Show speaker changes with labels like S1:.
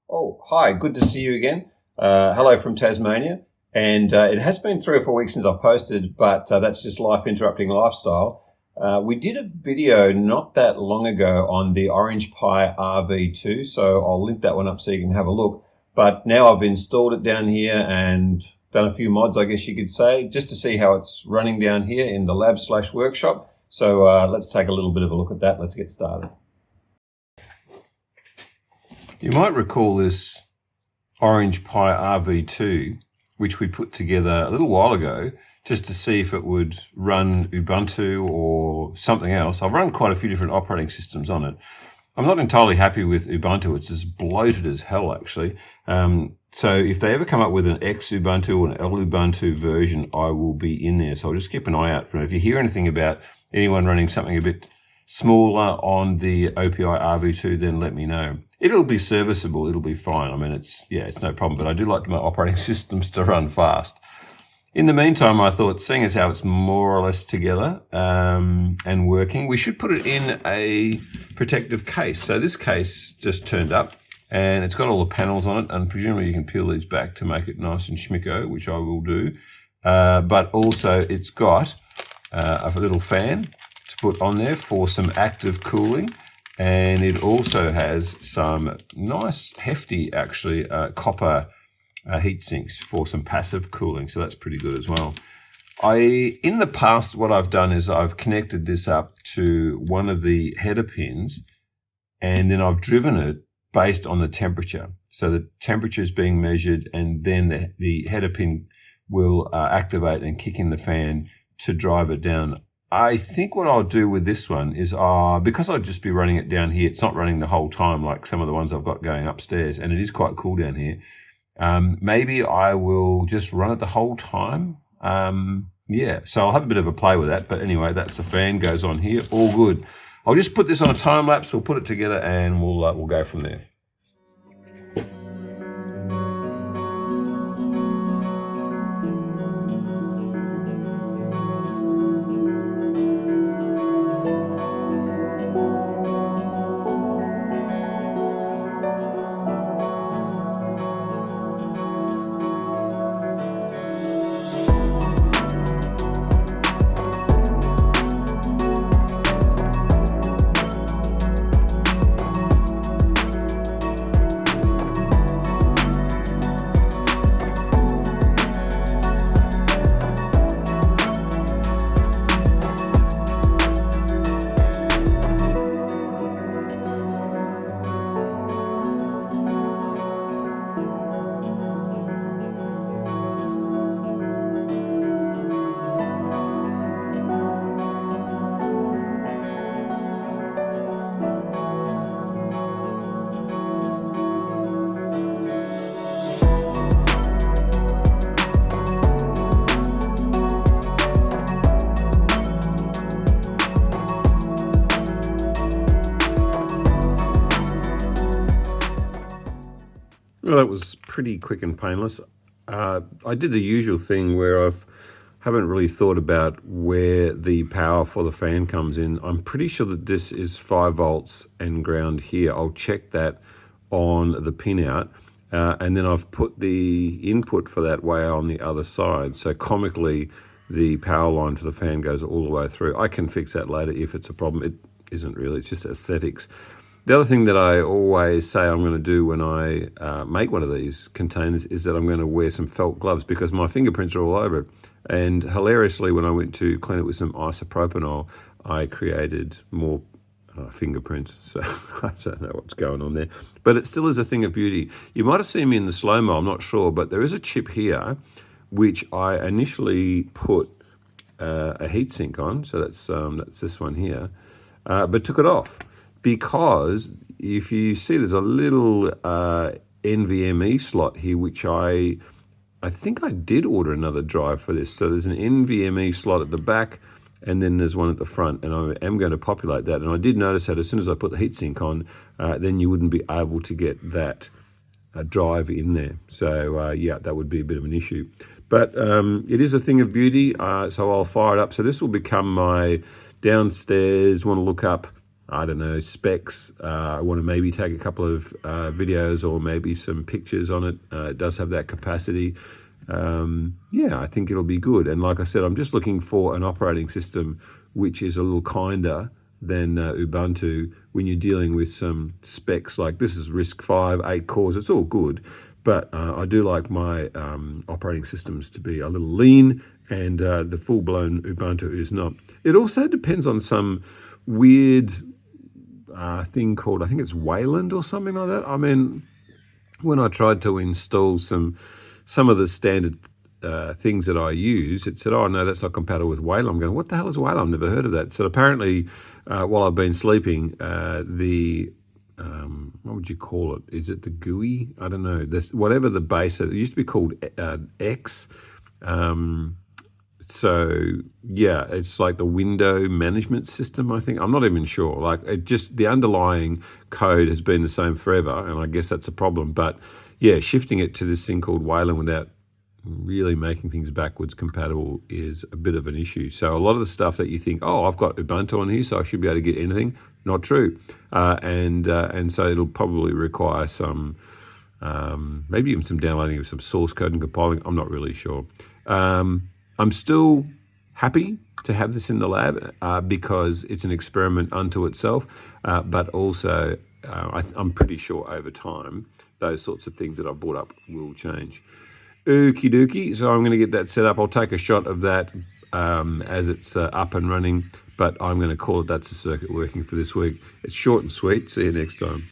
S1: Oh, hi, good to see you again. Hello from Tasmania. And it has been 3 or 4 weeks since I've posted, but that's just life interrupting lifestyle. We did a video not that long ago on the Orange Pi RV2, so I'll link that one up so you can have a look. But now I've installed it down here and done a few mods, I guess you could say, just to see how it's running down here in the lab/workshop. So let's take a little bit of a look at that. Let's get started. You might recall this Orange Pi RV2, which we put together a little while ago just to see if it would run Ubuntu or something else. I've run quite a few different operating systems on it. I'm not entirely happy with Ubuntu. It's as bloated as hell, actually. So if they ever come up with an X Ubuntu or an L Ubuntu version, I will be in there. So I'll just keep an eye out for it. If you hear anything about anyone running something a bit smaller on the OPi RV2, then let me know. It'll be serviceable. It'll be fine. I mean, it's no problem. But I do like my operating systems to run fast. In the meantime, I thought, seeing as how it's more or less together and working, we should put it in a protective case. So this case just turned up, and it's got all the panels on it, and presumably you can peel these back to make it nice and schmicko, which I will do. But also it's got a little fan to put on there for some active cooling. And it also has some nice, hefty, actually, copper heat sinks for some passive cooling. So that's pretty good as well. In the past, what I've done is I've connected this up to one of the header pins, and then I've driven it based on the temperature. So the temperature is being measured, and then the header pin will activate and kick in the fan to drive it down. I think what I'll do with this one is, because I'll just be running it down here, it's not running the whole time like some of the ones I've got going upstairs, and it is quite cool down here. Maybe I will just run it the whole time. So I'll have a bit of a play with that. But anyway, that's the fan goes on here. All good. I'll just put this on a time lapse. We'll put it together and we'll go from there. Well, that was pretty quick and painless. I did the usual thing where haven't really thought about where the power for the fan comes in. I'm pretty sure that this is 5 volts and ground here. I'll check that on the pin out. And then I've put the input for that way on the other side. So comically, the power line for the fan goes all the way through. I can fix that later if it's a problem. It isn't really, it's just aesthetics. The other thing that I always say I'm going to do when I make one of these containers is that I'm going to wear some felt gloves because my fingerprints are all over it. And hilariously, when I went to clean it with some isopropanol, I created more fingerprints. So I don't know what's going on there. But it still is a thing of beauty. You might have seen me in the slow-mo, I'm not sure, but there is a chip here which I initially put a heatsink on. So that's this one here, but took it off. Because if you see, there's a little NVMe slot here, which I think I did order another drive for this. So there's an NVMe slot at the back, and then there's one at the front, and I am going to populate that. And I did notice that as soon as I put the heatsink on, then you wouldn't be able to get that drive in there. So yeah, that would be a bit of an issue. But it is a thing of beauty, so I'll fire it up. So this will become my downstairs, want to look up I don't know, specs. I want to maybe take a couple of videos or maybe some pictures on it. It does have that capacity. Yeah, I think it'll be good. And like I said, I'm just looking for an operating system which is a little kinder than Ubuntu when you're dealing with some specs like this is RISC-V, 8 cores. It's all good, but I do like my operating systems to be a little lean, and the full-blown Ubuntu is not. It also depends on some weird thing called, I think it's Wayland or something like that. I mean, when I tried to install some of the standard things that I use, it said, oh, no, that's not compatible with Wayland. I'm going, what the hell is Wayland? I've never heard of that. So apparently, while I've been sleeping, what would you call it? Is it the GUI? I don't know. This, whatever the base, it used to be called X. So yeah, it's like the window management system, I think. I'm not even sure. Like, it just, the underlying code has been the same forever, and I guess that's a problem. But yeah, shifting it to this thing called Wayland without really making things backwards compatible is a bit of an issue. So a lot of the stuff that you think, oh, I've got Ubuntu on here, so I should be able to get anything, not true. And so it'll probably require some, maybe even some downloading of some source code and compiling. I'm not really sure. I'm still happy to have this in the lab because it's an experiment unto itself, but also I'm pretty sure over time those sorts of things that I've brought up will change. Okie dokie, so I'm going to get that set up. I'll take a shot of that as it's up and running, but I'm going to call it that's the circuit working for this week. It's short and sweet. See you next time.